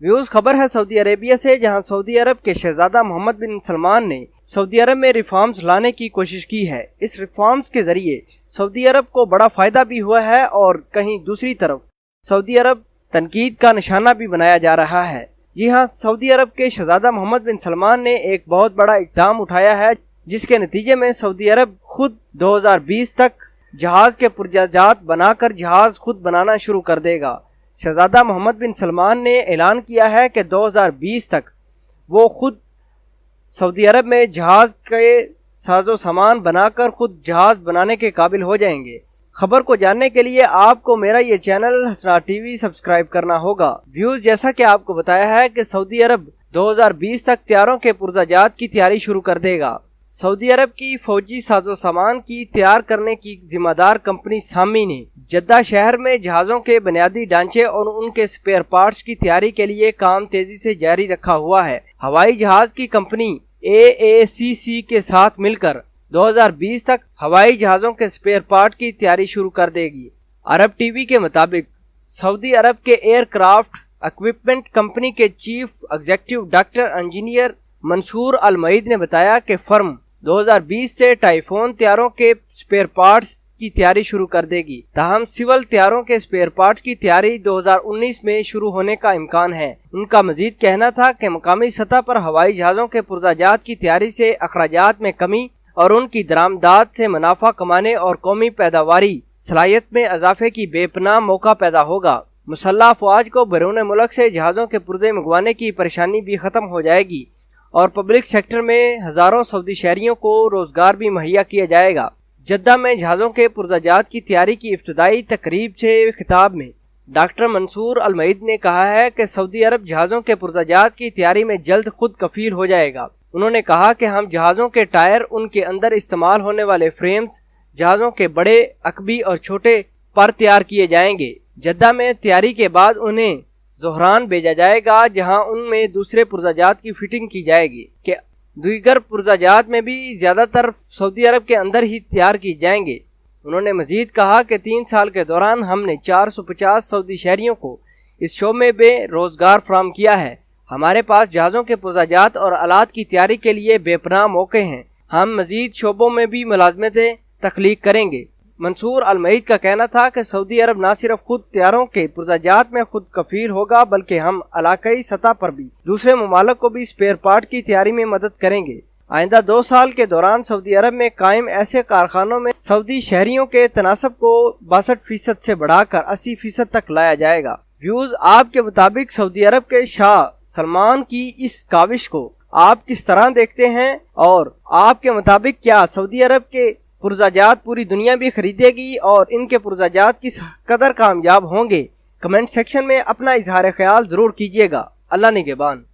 Views खबर है Saudi Arabia से, जहां सऊदी अरब के शहजादा मोहम्मद बिन सलमान ने सऊदी अरब में रिफॉर्म्स लाने की कोशिश की है। इस रिफॉर्म्स के जरिए सऊदी अरब को बड़ा फायदा भी हुआ है और कहीं दूसरी तरफ सऊदी अरब तनकीद का निशाना भी बनाया जा रहा है। जी हां, सऊदी अरब के शहजादा मोहम्मद बिन सलमान ने एक बहुत बड़ा इक़दाम उठाया है, जिसके नतीजे में सऊदी अरब खुद 2020 तक जहाज के पुर्जाजात बनाकर जहाज खुद बनाना शुरू कर देगा। शहजादा मोहम्मद बिन सलमान ने ऐलान किया है कि 2020 तक वो खुद सऊदी अरब में जहाज के साजो सामान बनाकर खुद जहाज बनाने के काबिल हो जाएंगे। खबर को जानने के लिए आपको मेरा ये चैनल हसनात टीवी सब्सक्राइब करना होगा। व्यूज, जैसा कि आपको बताया है कि सऊदी अरब 2020 तक तैयारों के पुर्जाजात की तैयारी शुरू कर देगा। सऊदी अरब की फौजी साजो सामान की तैयार करने की जिम्मेदार कंपनी सामी ने जद्दा शहर में जहाज़ों के बुनियादी ढांचे और उनके स्पेयर पार्ट्स की तैयारी के लिए काम तेजी से जारी रखा हुआ है। हवाई जहाज की कंपनी AACC के साथ मिलकर 2020 तक हवाई जहाज़ों के स्पेयर पार्ट की तैयारी शुरू कर देगी। अरब टीवी के मुताबिक सऊदी अरब के एयरक्राफ्ट इक्विपमेंट कंपनी के chief executive doctor engineer Mansour Al Maeed ने बताया कि फर्म 2020 से टाइफोन तैयारों के स्पेयर पार्ट्स की तैयारी शुरू कर देगी। ताहम सिविल तैयारों के स्पेयर पार्ट्स की तैयारी 2019 में शुरू होने का इम्कान है। उनका मजीद कहना था कि मकामी सतह पर हवाई जहाज़ों के पुर्जाजात की तैयारी से अखराजात में कमी और उनकी दरामदात से मुनाफा कमाने और कौमी पैदावारी सलाहियत में इजाफे की बेपनाह मौका पैदा होगा। मुसल्लह अफवाज को बैरून मुल्क से जहाज़ों के पुर्जे मंगवाने की परेशानी भी खत्म हो जाएगी और पब्लिक सेक्टर में हजारों सऊदी शहरियों को रोजगार भी मुहैया किया जाएगा। जद्दा में जहाज़ों के पुर्जाजात की तैयारी की इब्तिदाई तकरीब से खिताब में डॉक्टर मंसूर अल मईद ने कहा है कि सऊदी अरब जहाज़ों के पुर्जाजात की तैयारी में जल्द खुद कफील हो जाएगा। उन्होंने कहा कि हम जहाज़ों के टायर, उनके अंदर इस्तेमाल होने वाले फ्रेम्स, जहाज़ों के बड़े, अकबी और छोटे पर तैयार किए जाएंगे। जद्दा में तैयारी के बाद उन्हें ज़ोहरान भेजा जाएगा, जहां उनमें दूसरे पुर्जाजात की फिटिंग की जाएगी कि दीगर पुर्जाजात में भी ज्यादातर सऊदी अरब के अंदर ही तैयार की जाएंगे। उन्होंने मजीद कहा कि 3 साल के दौरान हमने 450 सऊदी शहरियों को इस शोबे में रोजगार फराहम किया है। हमारे पास जहाज़ों के पुर्जाजात और आलात की तैयारी के लिए बेपनाह मौके हैं। हम मजीद शोबों में भी मुलाजमतें तख्लीक करेंगे। मंसूर अल मईद का कहना था कि सऊदी अरब न सिर्फ खुद तैयारों के पुर्जाजात में खुद कफील होगा, बल्कि हम इलाकाई सतह पर भी दूसरे ममालिक को भी स्पेयर पार्ट की तैयारी में मदद करेंगे। आइंदा 2 साल के दौरान सऊदी अरब में कायम ऐसे कारखानों में सऊदी शहरियों के तनासब को 62% से बढ़ाकर 80% तक लाया जाएगा। व्यूज, आपके मुताबिक सऊदी अरब के शाह सलमान की इस काविश को आप किस तरह देखते हैं, और आपके मुताबिक क्या सऊदी अरब के पुर्जाजात पूरी दुनिया भी खरीदेगी और इनके पुर्जाजात किस कदर कामयाब होंगे? कमेंट सेक्शन में अपना इजहार ख्याल जरूर कीजिएगा। अल्लाह निगहबान।